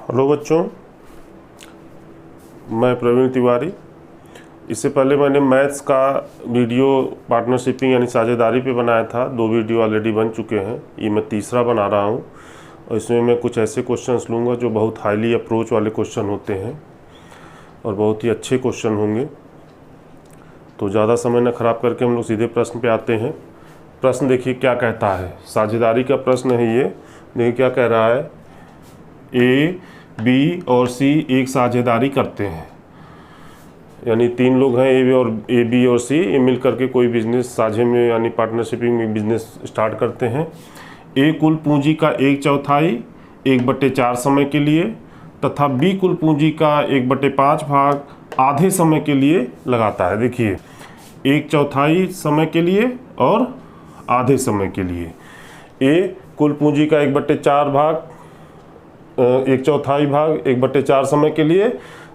Hello बच्चों, मैं प्रवीण तिवारी। इससे पहले मैंने मैथ्स का वीडियो पार्टनरशिपिंग यानी साझेदारी पे बनाया था। 2 वीडियो ऑलरेडी बन चुके हैं, ये मैं तीसरा बना रहा हूँ। और इसमें मैं कुछ ऐसे क्वेश्चंस लूँगा जो बहुत हाईली अप्रोच वाले क्वेश्चन होते हैं और बहुत ही अच्छे क्वेश्चन होंगे। तो ज़्यादा समय न ख़राब करके हम लोग सीधे प्रश्न पे आते हैं। प्रश्न देखिए क्या कहता है, साझेदारी का प्रश्न है ये। देखिए क्या कह रहा है, ए, बी और सी एक साझेदारी करते हैं, यानी 3 लोग हैं, ए बी और सी, ये मिल करके कोई बिजनेस साझे में यानी पार्टनरशिपिंग में बिजनेस स्टार्ट करते हैं। ए कुल पूंजी का 1/4 1/4 समय के लिए तथा बी कुल पूंजी का 1/5 भाग आधे समय के लिए लगाता है। देखिए 1/4 समय के लिए और आधे समय के लिए। ए कुल पूंजी का 1/4 भाग 1/4 भाग 1/4 समय के लिए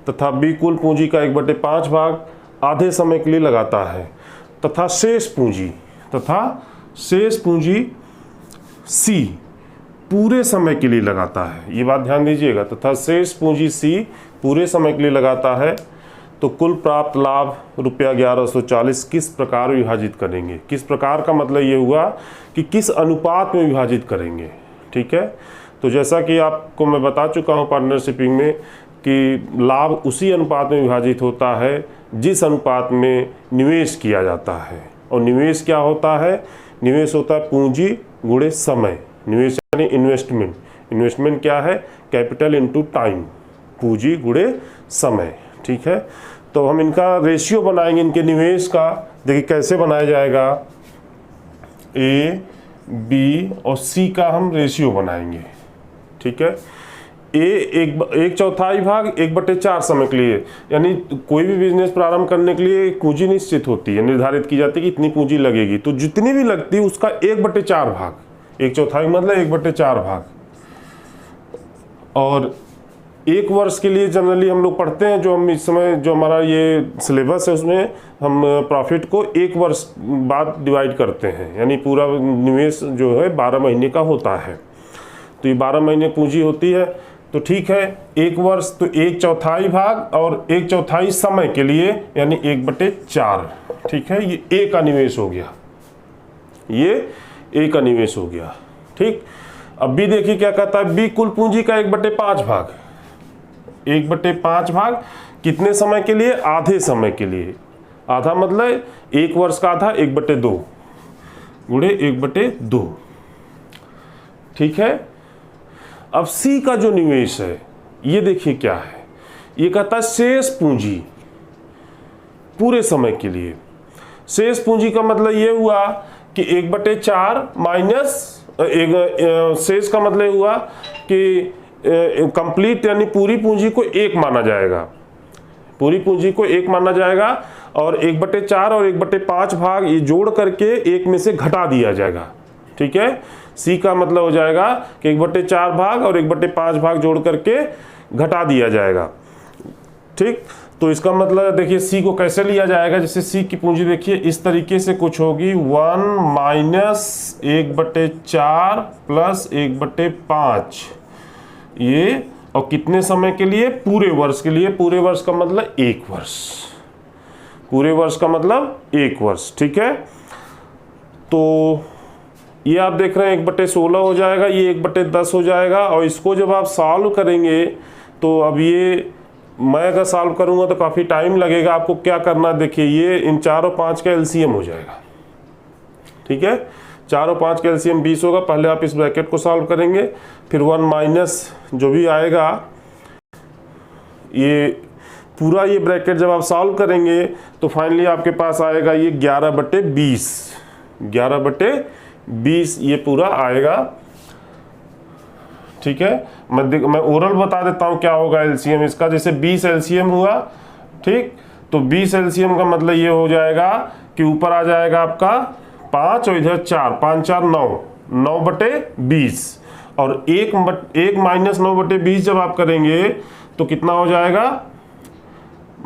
तथा बी कुल पूंजी का 1/5 भाग आधे समय के लिए लगाता है तथा शेष पूंजी सी पूरे समय के लिए लगाता है। ये बात ध्यान दीजिएगा, तथा शेष पूंजी सी पूरे समय के लिए लगाता है। तो कुल प्राप्त लाभ ₹1140 किस प्रकार विभाजित करेंगे। किस प्रकार का मतलब ये हुआ कि किस अनुपात में विभाजित करेंगे। ठीक है, तो जैसा कि आपको मैं बता चुका हूँ पार्टनरशिपिंग में कि लाभ उसी अनुपात में विभाजित होता है जिस अनुपात में निवेश किया जाता है। और निवेश क्या होता है, निवेश होता है पूंजी गुणे समय। निवेश यानी इन्वेस्टमेंट क्या है, कैपिटल इनटू टाइम, पूंजी गुणे समय। ठीक है, तो हम इनका रेशियो बनाएंगे, इनके निवेश का। देखिए कैसे बनाया जाएगा, ए, बी और सी का हम रेशियो बनाएंगे। ठीक है, ए 1/4 भाग 1/4 समय के लिए, यानी कोई भी बिजनेस प्रारंभ करने के लिए पूंजी निश्चित होती है, निर्धारित की जाती है कि इतनी पूंजी लगेगी। तो जितनी भी लगती है उसका 1/4 भाग, 1/4 मतलब 1/4 भाग। और 1 वर्ष के लिए जनरली हम लोग पढ़ते हैं, जो हम इस समय जो हमारा ये सिलेबस है उसमें हम प्रॉफिट को 1 वर्ष बाद डिवाइड करते हैं, यानी पूरा निवेश जो है 12 महीने का होता है। तो ये 12 महीने पूंजी होती है। तो ठीक है, 1 वर्ष तो 1/4 भाग और 1/4 समय के लिए यानी 1/4। ठीक है, ये ए का निवेश हो गया, ये ए का निवेश हो गया। ठीक, अब बी देखिए क्या कहता है, बी कुल पूंजी का 1/5 भाग 1/5 भाग कितने समय के लिए, आधे समय के लिए। आधा मतलब 1 वर्ष का आधा 1/2 गुणे 1/2। ठीक है, अब सी का जो निवेश है ये देखिए क्या है, ये कहता है शेष पूंजी पूरे समय के लिए। शेष पूंजी का मतलब ये हुआ कि 1/4 माइनस शेष का मतलब हुआ कि कंप्लीट यानी पूरी पूंजी को 1 माना जाएगा, पूरी पूंजी को 1 माना जाएगा। और 1/4 और 1/5 भाग ये जोड़ करके 1 में से घटा दिया जाएगा। ठीक है, सी का मतलब हो जाएगा कि 1/4 भाग और 1/5 भाग जोड़ करके घटा दिया जाएगा। ठीक, तो इसका मतलब देखिए सी को कैसे लिया जाएगा, जैसे सी की पूंजी देखिए इस तरीके से कुछ होगी, 1 - 1/4 प्लस 1/5 ये, और कितने समय के लिए, पूरे वर्ष के लिए। पूरे वर्ष का मतलब 1 वर्ष, पूरे वर्ष का मतलब 1 वर्ष। ठीक है, तो ये आप देख रहे हैं 1/16 हो जाएगा, ये 1/10 हो जाएगा। और इसको जब आप सॉल्व करेंगे तो अब ये मैं अगर सॉल्व करूंगा तो काफ़ी टाइम लगेगा। आपको क्या करना है, देखिए ये इन 4 और 5 का एलसीएम हो जाएगा। ठीक है, 4 और 5 का एलसीएम 20 होगा। पहले आप इस ब्रैकेट को सॉल्व करेंगे, फिर 1 माइनस जो भी आएगा, ये पूरा ये ब्रैकेट जब आप सॉल्व करेंगे तो फाइनली आपके पास आएगा ये 11/20, 11/20 ये पूरा आएगा। ठीक है, मैं ओरल बता देता हूँ क्या होगा एलसीएम इसका। जैसे 20 एलसीएम हुआ, ठीक, तो 20 एलसीएम का मतलब ये हो जाएगा कि ऊपर आ जाएगा आपका 5 और इधर 4, 5 4 9, 9/20। और 1 माइनस 9/20 जब आप करेंगे तो कितना हो जाएगा,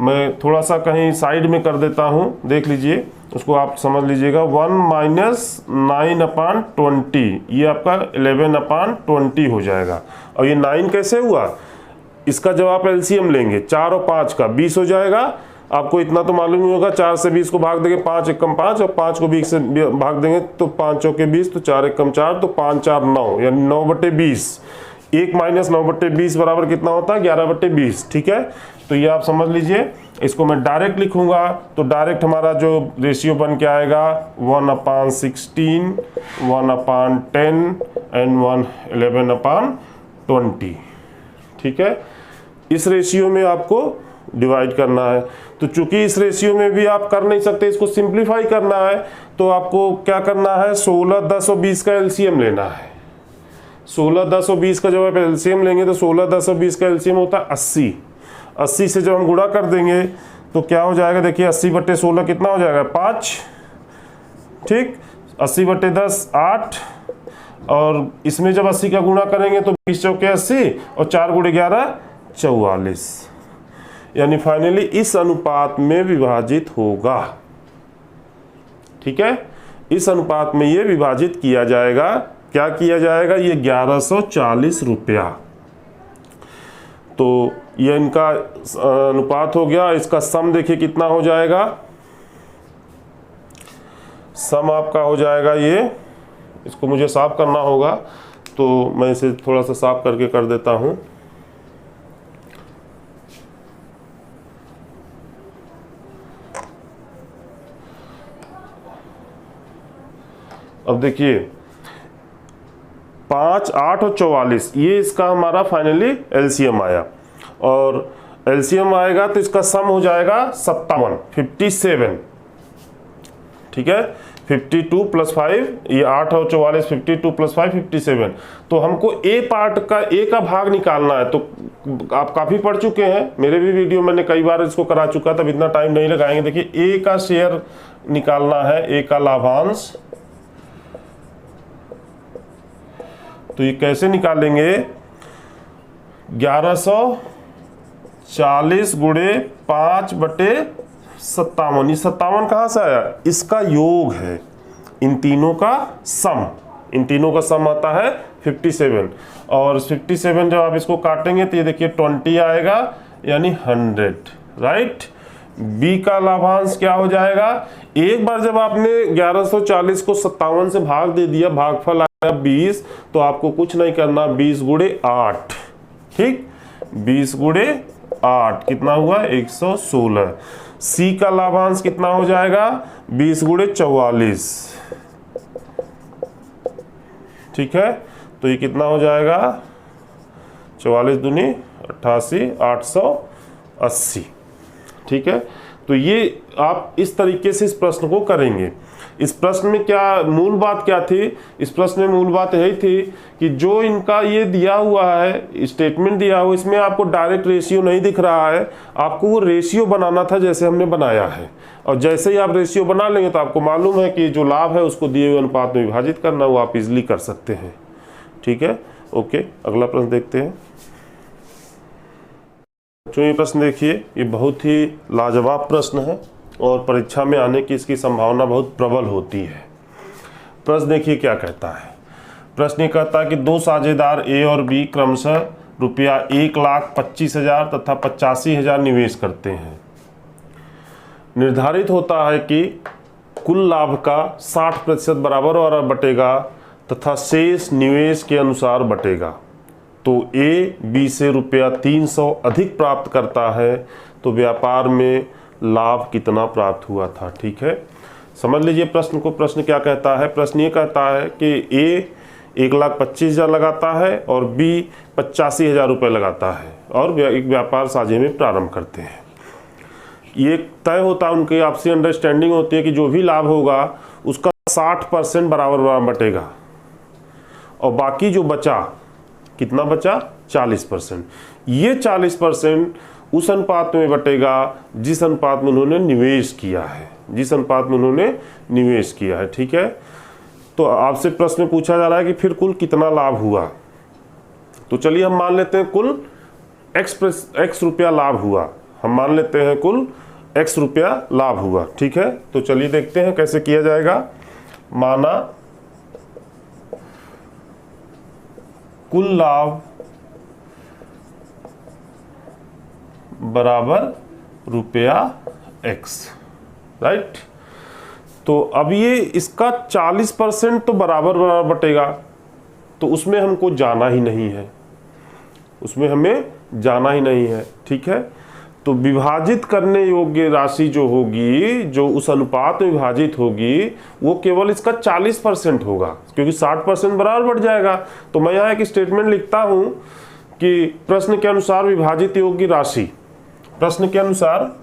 मैं थोड़ा सा कहीं साइड में कर देता हूँ, देख लीजिए, उसको आप समझ लीजिएगा। 1 - 9/20 ये आपका 11/20 हो जाएगा। और ये 9 कैसे हुआ, इसका जब आप एलसीएम लेंगे 4 और 5 का 20 हो जाएगा। आपको इतना तो मालूम ही होगा, 4 से 20 को भाग देंगे 5 एकम 5 और 5 को 20 से भाग देंगे तो 5 चौके 20 तो 4 एकम 4 तो 5 4 9 यानी 9/20। 1 माइनस 9/20 बराबर कितना होता है 11/20। ठीक है, तो ये आप समझ लीजिए। इसको मैं डायरेक्ट लिखूंगा तो डायरेक्ट हमारा जो रेशियो बन के आएगा 1/16, 1/10 एंड 11/20। ठीक है, इस रेशियो में आपको डिवाइड करना है। तो चूंकि इस रेशियो में भी आप कर नहीं सकते, इसको सिंप्लीफाई करना है, तो आपको क्या करना है 16, 10 और 20 का एलसीएम लेना है। 16, 10 और 20 का जब आप एलसीएम लेंगे तो 16, 10 और 20 का एलसीएम होता है 80। 80 से जब हम गुणा कर देंगे तो क्या हो जाएगा, देखिए 80/16 कितना हो जाएगा 5। ठीक, 80/10 8 और इसमें जब 80 का गुणा करेंगे तो 20 चौके 80 और 4 × 11 44, यानी फाइनली इस अनुपात में विभाजित होगा। ठीक है, इस अनुपात में ये विभाजित किया जाएगा। क्या किया जाएगा, ये 1140 रुपया। तो ये इनका अनुपात हो गया। इसका सम देखिए कितना हो जाएगा, सम आपका हो जाएगा ये, इसको मुझे साफ करना होगा तो मैं इसे थोड़ा सा साफ करके कर देता हूं। अब देखिए 5, 8 और 44 ये इसका हमारा फाइनली एलसीएम आया, और एलसीएम आएगा तो इसका सम हो जाएगा 57। ठीक है, 52 + 5, ये 8 और 44, 52 + 5 57। तो हमको ए पार्ट का ए का भाग निकालना है। तो आप काफ़ी पढ़ चुके हैं, मेरे भी वीडियो मैंने कई बार इसको करा चुका, तब इतना टाइम नहीं लगाएंगे। देखिए ए का शेयर निकालना है, ए का लाभांश। तो ये कैसे निकालेंगे, 1140 × 5/57। ये 57 कहाँ से आया, इसका योग है, इन तीनों का सम। इन तीनों का सम आता है 57, और 57 जब आप इसको काटेंगे तो ये देखिए 20 आएगा यानी 100। राइट, बी का लाभांश क्या हो जाएगा, एक बार जब आपने 1140 को 57 से भाग दे दिया, भागफल आया 20, तो आपको कुछ नहीं करना, 20 × 8। ठीक, 20 × 8 कितना हुआ 116। सी का लाभांश कितना हो जाएगा 20 × 44। ठीक है, तो ये कितना हो जाएगा 44 दूनी 88, 880। ठीक है, तो ये आप इस तरीके से इस प्रश्न को करेंगे। इस प्रश्न में क्या मूल बात क्या थी, इस प्रश्न में मूल बात यही थी कि जो इनका ये दिया हुआ है स्टेटमेंट दिया हुआ, इसमें आपको डायरेक्ट रेशियो नहीं दिख रहा है, आपको वो रेशियो बनाना था जैसे हमने बनाया है। और जैसे ही आप रेशियो बना लेंगे तो आपको मालूम है कि जो लाभ है उसको दिए हुए अनुपात में विभाजित करना, वो आप इजिली कर सकते हैं। ठीक है, ओके, अगला प्रश्न देखते हैं। तो ये प्रश्न देखिए, ये बहुत ही लाजवाब प्रश्न है और परीक्षा में आने की इसकी संभावना बहुत प्रबल होती है। प्रश्न देखिए क्या कहता है। प्रश्न ये कहता है कि दो साझेदार ए और बी क्रमशः रुपया 1,25,000 तथा 85,000 निवेश करते हैं। निर्धारित होता है कि कुल लाभ का 60% बराबर और बटेगा तथा शेष निवेश के अनुसार बटेगा। तो ए बी से रुपया 300 अधिक प्राप्त करता है, तो व्यापार में लाभ कितना प्राप्त हुआ था। ठीक है, समझ लीजिए प्रश्न को। प्रश्न क्या कहता है, प्रश्न ये कहता है कि ए 1,25,000 लगाता है और बी 85,000 रुपये लगाता है और एक व्यापार साझे में प्रारंभ करते हैं। ये तय होता है, उनकी आपसी अंडरस्टैंडिंग होती है कि जो भी लाभ होगा उसका 60% बराबर बटेगा और बाकी जो बचा, कितना बचा 40%। ये 40% उस अनुपात में बटेगा जिस अनुपात में उन्होंने निवेश किया है, जिस अनुपात में उन्होंने निवेश किया है। ठीक है, तो आपसे प्रश्न पूछा जा रहा है कि फिर कुल कितना लाभ हुआ। तो चलिए हम मान लेते हैं कुल x रुपया लाभ हुआ, हम मान लेते हैं कुल x रुपया लाभ हुआ। ठीक है, तो चलिए देखते हैं कैसे किया जाएगा। माना कुल लाभ बराबर रुपया x, राइट। तो अब ये इसका 40% तो बराबर बराबर बटेगा, तो उसमें हमको जाना ही नहीं है, उसमें हमें जाना ही नहीं है, ठीक है। तो विभाजित करने योग्य राशि जो होगी, जो उस अनुपात में विभाजित होगी, वो केवल इसका 40% होगा, क्योंकि 60% बराबर बढ़ जाएगा। तो मैं यहाँ एक स्टेटमेंट लिखता हूँ कि प्रश्न के अनुसार विभाजित योग्य राशि, प्रश्न के अनुसार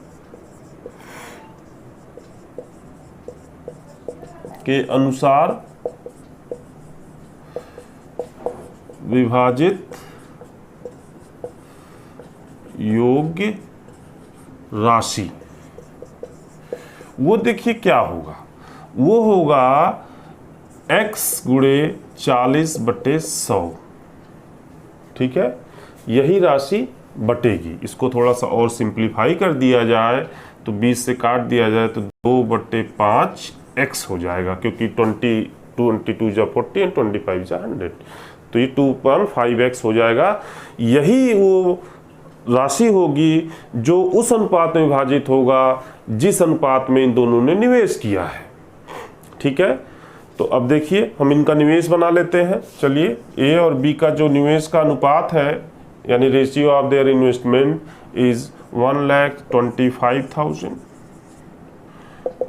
विभाजित योग्य राशि, वो देखिए क्या होगा, वो होगा x गुणे 40/100, ठीक है। यही राशि बटेगी। इसको थोड़ा सा और सिंप्लीफाई कर दिया जाए तो 20 से काट दिया जाए तो 2/5 x हो जाएगा, क्योंकि 22 जा 40 और 25 जा 100, तो ये 2.5x हो जाएगा। यही वो राशि होगी जो उस अनुपात में विभाजित होगा जिस अनुपात में इन दोनों ने निवेश किया है, ठीक है। तो अब देखिए हम इनका निवेश बना लेते हैं। चलिए, ए और बी का जो निवेश का अनुपात है, यानी ratio of their investment is 1,25,000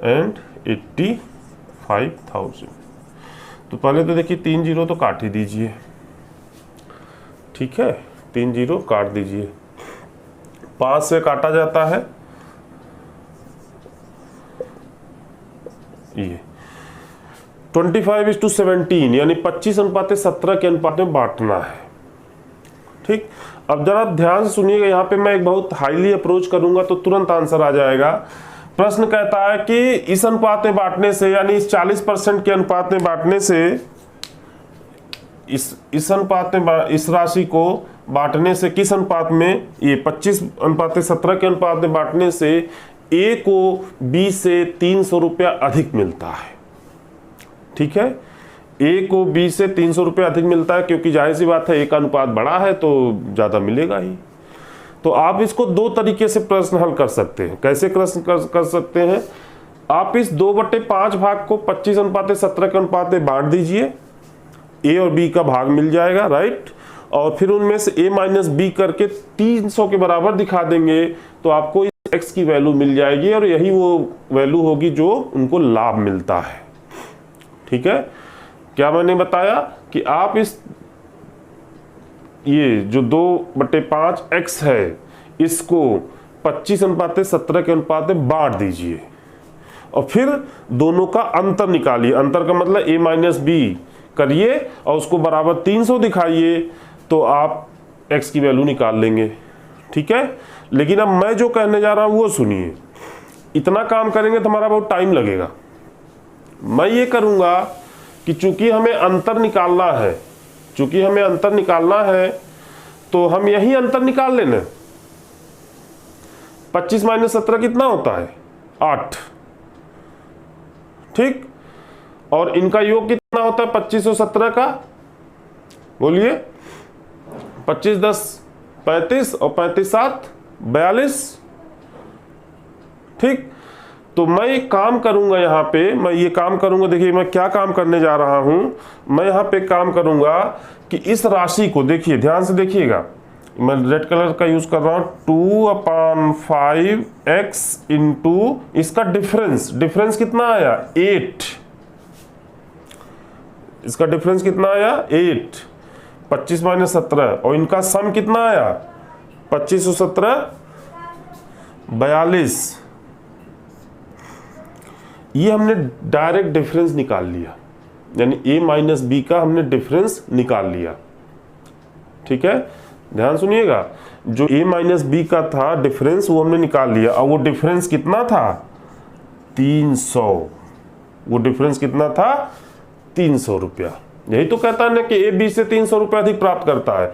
and 85,000। तो पहले तो देखिए 3 जीरो तो काट ही दीजिए, ठीक है, 3 जीरो काट दीजिए। 5 से काटा जाता है ये 25:17, यानी 25:17 के अनुपात में बांटना है, ठीक। अब जरा ध्यान से सुनिएगा, यहाँ पे मैं एक बहुत हाईली अप्रोच करूंगा तो तुरंत आंसर आ जाएगा। प्रश्न कहता है कि इस अनुपात में बांटने से, यानी इस 40% के अनुपात में बांटने से, इस अनुपात में, इस राशि को बांटने से किस अनुपात में, ये 25:17 के अनुपात में बांटने से ए को बी से 300 रुपया अधिक मिलता है, ठीक है। ए को बी से 300 रुपया अधिक मिलता है, क्योंकि जाहिर सी बात है ए का अनुपात बड़ा है तो ज्यादा मिलेगा ही। तो आप इसको दो तरीके से प्रश्न हल कर सकते हैं। कैसे प्रश्न कर सकते हैं, आप इस 2/5 भाग को 25:17 के अनुपात में बांट दीजिए, ए और बी का भाग मिल जाएगा, राइट। और फिर उनमें से ए माइनस बी करके 300 के बराबर दिखा देंगे, तो आपको एक्स की वैल्यू मिल जाएगी, और यही वो वैल्यू होगी जो उनको लाभ मिलता है, ठीक है। क्या मैंने बताया कि आप इस, ये जो 2/5 x है, इसको 25:17 के अनुपात में बांट दीजिए, और फिर दोनों का अंतर निकालिए। अंतर का मतलब a माइनस बी करिए और उसको बराबर 300 दिखाइए, तो आप x की वैल्यू निकाल लेंगे, ठीक है। लेकिन अब मैं जो कहने जा रहा हूं वो सुनिए। इतना काम करेंगे तो हमारा बहुत टाइम लगेगा। मैं ये करूंगा कि चूंकि हमें अंतर निकालना है, तो हम यही अंतर निकाल लेना। 25 - 17 कितना होता है, 8, ठीक। और इनका योग कितना होता है 25 और 17 का, बोलिए। 25 × 10 = 35 और 35 × 7 = 42, ठीक। तो मैं एक काम करूंगा, यहाँ पे मैं ये काम करूंगा, देखिए मैं क्या काम करने जा रहा हूं। मैं यहाँ पे काम करूंगा कि इस राशि को, देखिए ध्यान से देखिएगा, मैं रेड कलर का यूज कर रहा हूं, 2/5x इंटू इसका डिफरेंस कितना आया 8, इसका डिफरेंस कितना आया 8, 25 - 17, और इनका सम कितना आया 25 और 17 42। ये हमने डायरेक्ट डिफरेंस निकाल लिया, यानी a माइनस बी का हमने डिफरेंस निकाल लिया, ठीक है। ध्यान सुनिएगा, जो a माइनस बी का था डिफरेंस वो हमने निकाल लिया, और वो डिफरेंस कितना था 300, वो डिफरेंस कितना था 300 रुपया। यही तो कहता है ना कि ए बी से 300 रुपया अधिक प्राप्त करता है।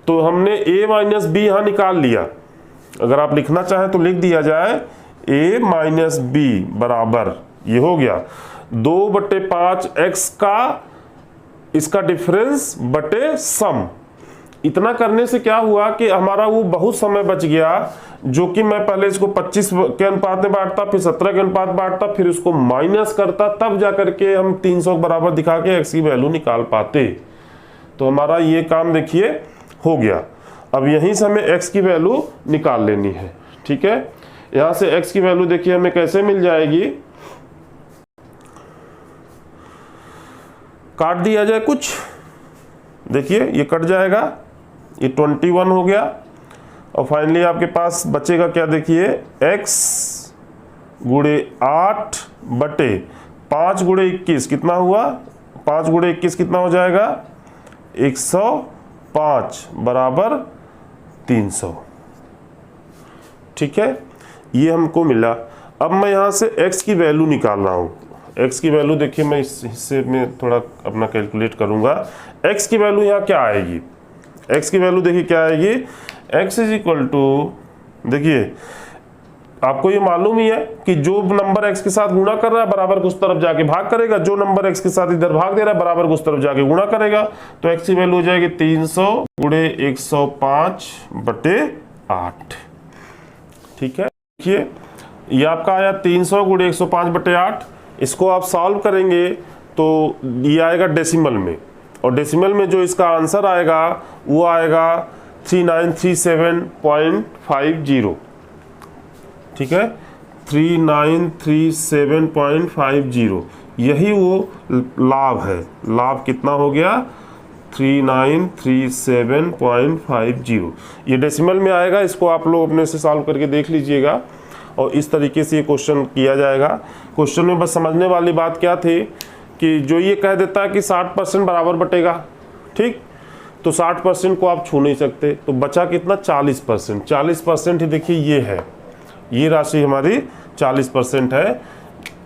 तो हमने a माइनस बी यहां निकाल लिया। अगर आप लिखना चाहें तो लिख दिया जाए a माइनस बी बराबर, ये हो गया 2/5 x का इसका डिफरेंस बटे सम, इतना करने से क्या हुआ कि हमारा वो बहुत समय बच गया, जो कि मैं पहले इसको 25 के अनुपात में बांटता, फिर 17 के अनुपात बांटता, फिर उसको माइनस करता, तब जाकर के हम 300 के बराबर दिखा के एक्स की वैल्यू निकाल पाते। तो हमारा ये काम देखिए हो गया। अब यहीं से हमें एक्स की वैल्यू निकाल लेनी है। ठीक है, यहां से एक्स की वैल्यू देखिए हमें कैसे मिल जाएगी, काट दिया जाए कुछ, देखिए ये कट जाएगा, ये 21 हो गया, और फाइनली आपके पास बचेगा क्या, देखिए x गुणे 8 बटे 5 गुणे 21 कितना हुआ, 5 गुणे 21 कितना हो जाएगा, 105 बराबर 300। ठीक है, ये हमको मिला। अब मैं यहाँ से x की वैल्यू निकाल रहा हूँ। x की वैल्यू देखिए मैं इस हिस्से में थोड़ा अपना कैलकुलेट करूँगा। x की वैल्यू यहाँ क्या आएगी, x की वैल्यू देखिए क्या आएगी, x इज इक्वल टू, देखिए आपको ये मालूम ही है कि जो नंबर x के साथ गुणा कर रहा है बराबर को उस तरफ जाके भाग करेगा, जो नंबर x के साथ इधर भाग दे रहा है बराबर को उस तरफ जाके गुणा करेगा। तो x की वैल्यू हो जाएगी 300 गुणे 105 बटे 8। ठीक है, देखिए ये आपका आया 300 गुणे 105 बटे 8। इसको आप सॉल्व करेंगे तो ये आएगा डेसिमल में, और डेसिमल में जो इसका आंसर आएगा वो आएगा 3937.50। ठीक है, 3937.50, यही वो लाभ है। लाभ कितना हो गया, 3937.50। ये डेसिमल में आएगा, इसको आप लोग अपने से सॉल्व करके देख लीजिएगा, और इस तरीके से ये क्वेश्चन किया जाएगा। क्वेश्चन में बस समझने वाली बात क्या थी कि जो ये कह देता है कि 60% बराबर बटेगा, ठीक, तो 60% को आप छू नहीं सकते, तो बचा कितना, 40%। 40% ही देखिए ये है, ये राशि हमारी 40% है,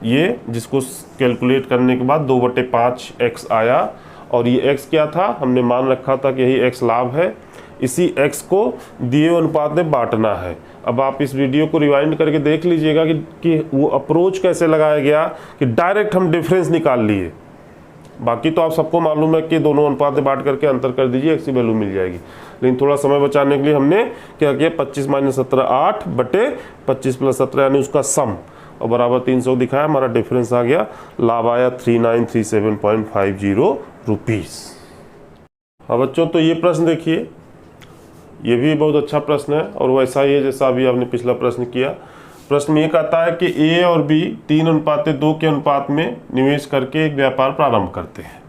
ये जिसको कैलकुलेट करने के बाद 2/5 x आया, और ये x क्या था, हमने मान रखा था कि यही x लाभ है। इसी x को दिए हुए अनुपात में बांटना है। अब आप इस वीडियो को रिवाइंड करके देख लीजिएगा कि वो अप्रोच कैसे लगाया गया, कि डायरेक्ट हम डिफरेंस निकाल लिए। बाकी तो आप सबको मालूम है कि दोनों अनुपात में बांट करके अंतर कर दीजिए, x की वैल्यू मिल जाएगी। लेकिन थोड़ा समय बचाने के लिए हमने क्या किया, 25 - 17 8 बटे 25 + 17 यानी उसका सम, और बराबर 300 दिखाया, हमारा डिफरेंस आ गया, लाभ आया 3937.50 रुपीस। हाँ बच्चों, तो ये प्रश्न देखिए, ये भी बहुत अच्छा प्रश्न है, और वैसा ही है जैसा अभी आपने पिछला प्रश्न किया। प्रश्न ये कहता है कि A और B 3:2 के अनुपात में निवेश करके एक व्यापार प्रारंभ करते हैं।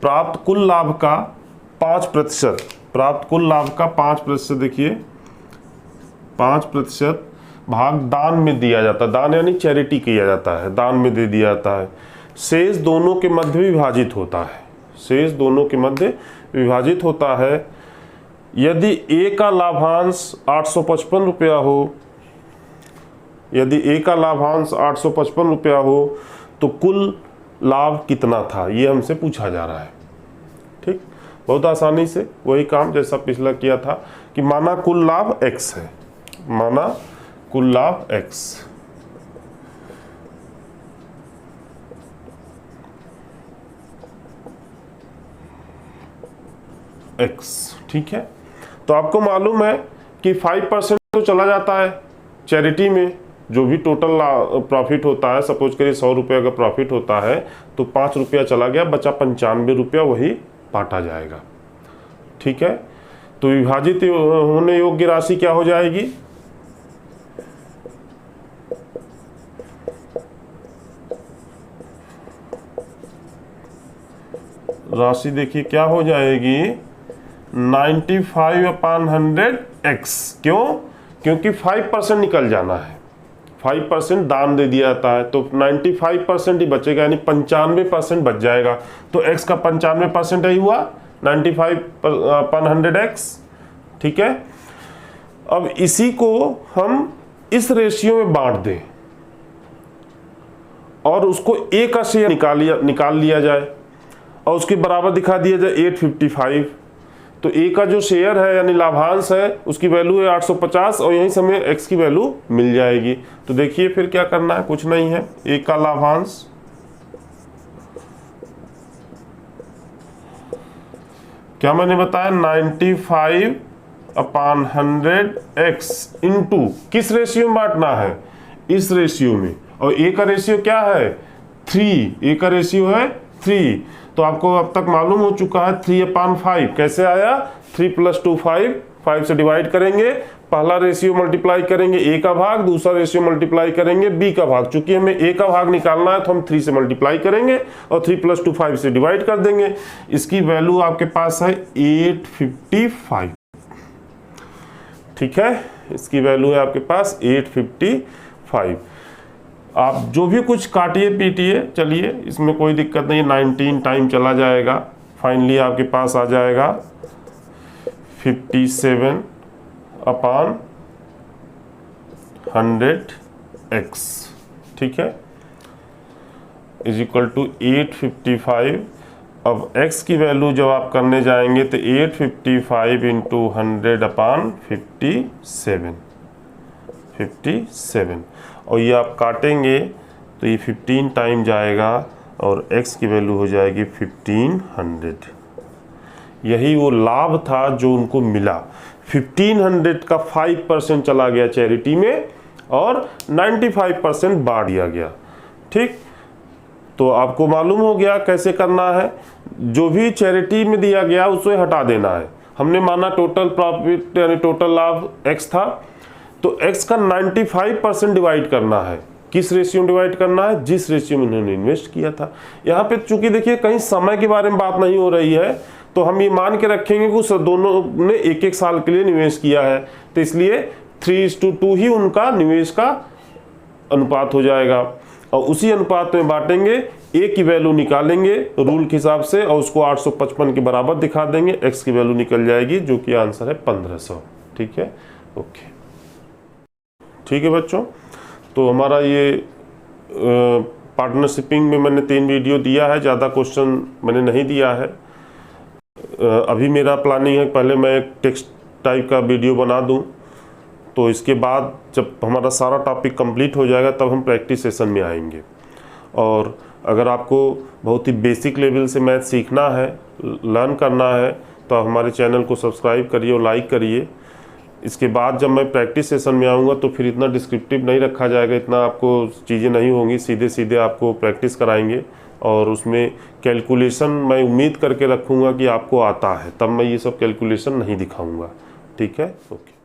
प्राप्त कुल लाभ का 5%, प्राप्त कुल लाभ का 5%, देखिए 5% भाग दान में दिया जाता है, दान यानी चैरिटी किया जाता है, दान में दे दिया जाता है। शेष दोनों के मध्य विभाजित होता है, शेष दोनों के मध्य विभाजित होता है। यदि A का लाभांश 855 रुपया हो, यदि A का लाभांश 855 रुपया हो तो कुल लाभ कितना था, ये हमसे पूछा जा रहा है। ठीक, बहुत आसानी से वही काम जैसा पिछला किया था कि माना कुल लाभ x है, माना कुल लाभ x, ठीक है। तो आपको मालूम है कि 5% तो चला जाता है चैरिटी में, जो भी टोटल प्रॉफिट होता है, सपोज करिए 100 रुपये का प्रॉफिट होता है तो 5 रुपया चला गया, बचा 95 रुपया, वही बांटा जाएगा। ठीक है, तो विभाजित होने योग्य राशि क्या हो जाएगी, राशि देखिए क्या हो जाएगी, 95/100x। क्यों, क्योंकि 5% निकल जाना है, 5% दान दे दिया जाता है, तो 95% ही बचेगा, यानी 95% बच जाएगा। तो x का 95% ही हुआ 95/100x। ठीक है, अब इसी को हम इस रेशियो में बांट दें और उसको A का शेयर निकाल लिया जाए और उसके बराबर दिखा दिया जाए 855। तो A का जो शेयर है यानी लाभांश है उसकी वैल्यू है 850, और यहीं से हमें x की वैल्यू मिल जाएगी। तो देखिए फिर क्या करना है, कुछ नहीं है, A का लाभांश क्या मैंने बताया 95/100x इंटू किस रेशियो में बांटना है, इस रेशियो में, और ए का रेशियो क्या है 3, ए का रेशियो है 3। तो आपको अब तक मालूम हो चुका है 3/5 कैसे आया, 3 + 2 5 से डिवाइड करेंगे, पहला रेशियो मल्टीप्लाई करेंगे ए का भाग, दूसरा रेशियो मल्टीप्लाई करेंगे बी का भाग। चूंकि हमें ए का भाग निकालना है तो हम 3 से मल्टीप्लाई करेंगे और 3 + 2 5 से डिवाइड कर देंगे। इसकी वैल्यू आपके पास है 855। ठीक है, इसकी वैल्यू है आपके पास 855। आप जो भी कुछ काटिए पीटिए, चलिए इसमें कोई दिक्कत नहीं, 19 टाइम चला जाएगा। फाइनली आपके पास आ जाएगा 57/100x, ठीक है, इज इक्वल टू 855। अब x की वैल्यू जब आप करने जाएंगे तो 855 × 100/57 और ये आप काटेंगे तो ये 15 टाइम जाएगा और x की वैल्यू हो जाएगी 1500। यही वो लाभ था जो उनको मिला। 1500 का 5% चला गया चैरिटी में और 95% बांट दिया गया। ठीक, तो आपको मालूम हो गया कैसे करना है। जो भी चैरिटी में दिया गया उसे हटा देना है। हमने माना टोटल प्रॉफिट यानी टोटल लाभ x था, तो x का 95% डिवाइड करना है। किस रेशियो में डिवाइड करना है, जिस रेशियो में उन्होंने इन्वेस्ट किया था। यहाँ पे चूंकि देखिए कहीं समय के बारे में बात नहीं हो रही है, तो हम ये मान के रखेंगे कि उस दोनों ने एक एक साल के लिए निवेश किया है, तो इसलिए 3:2 ही उनका निवेश का अनुपात हो जाएगा और उसी अनुपात में बांटेंगे। ए की वैल्यू निकालेंगे रूल के हिसाब से और उसको 855 के बराबर दिखा देंगे। एक्स की वैल्यू निकल जाएगी जो कि आंसर है 1500। ठीक है, ओके, ठीक है बच्चों। तो हमारा ये पार्टनरशिपिंग में मैंने 3 वीडियो दिया है, ज़्यादा क्वेश्चन मैंने नहीं दिया है। अभी मेरा प्लानिंग है पहले मैं एक टेक्स्ट टाइप का वीडियो बना दूं, तो इसके बाद जब हमारा सारा टॉपिक कंप्लीट हो जाएगा तब हम प्रैक्टिस सेशन में आएंगे। और अगर आपको बहुत ही बेसिक लेवल से मैथ सीखना है, लर्न करना है, तो हमारे चैनल को सब्सक्राइब करिए और लाइक करिए। इसके बाद जब मैं प्रैक्टिस सेशन में आऊँगा तो फिर इतना डिस्क्रिप्टिव नहीं रखा जाएगा, इतना आपको चीज़ें नहीं होंगी, सीधे सीधे आपको प्रैक्टिस कराएंगे और उसमें कैलकुलेशन मैं उम्मीद करके रखूँगा कि आपको आता है, तब मैं ये सब कैलकुलेशन नहीं दिखाऊँगा। ठीक है, ओके।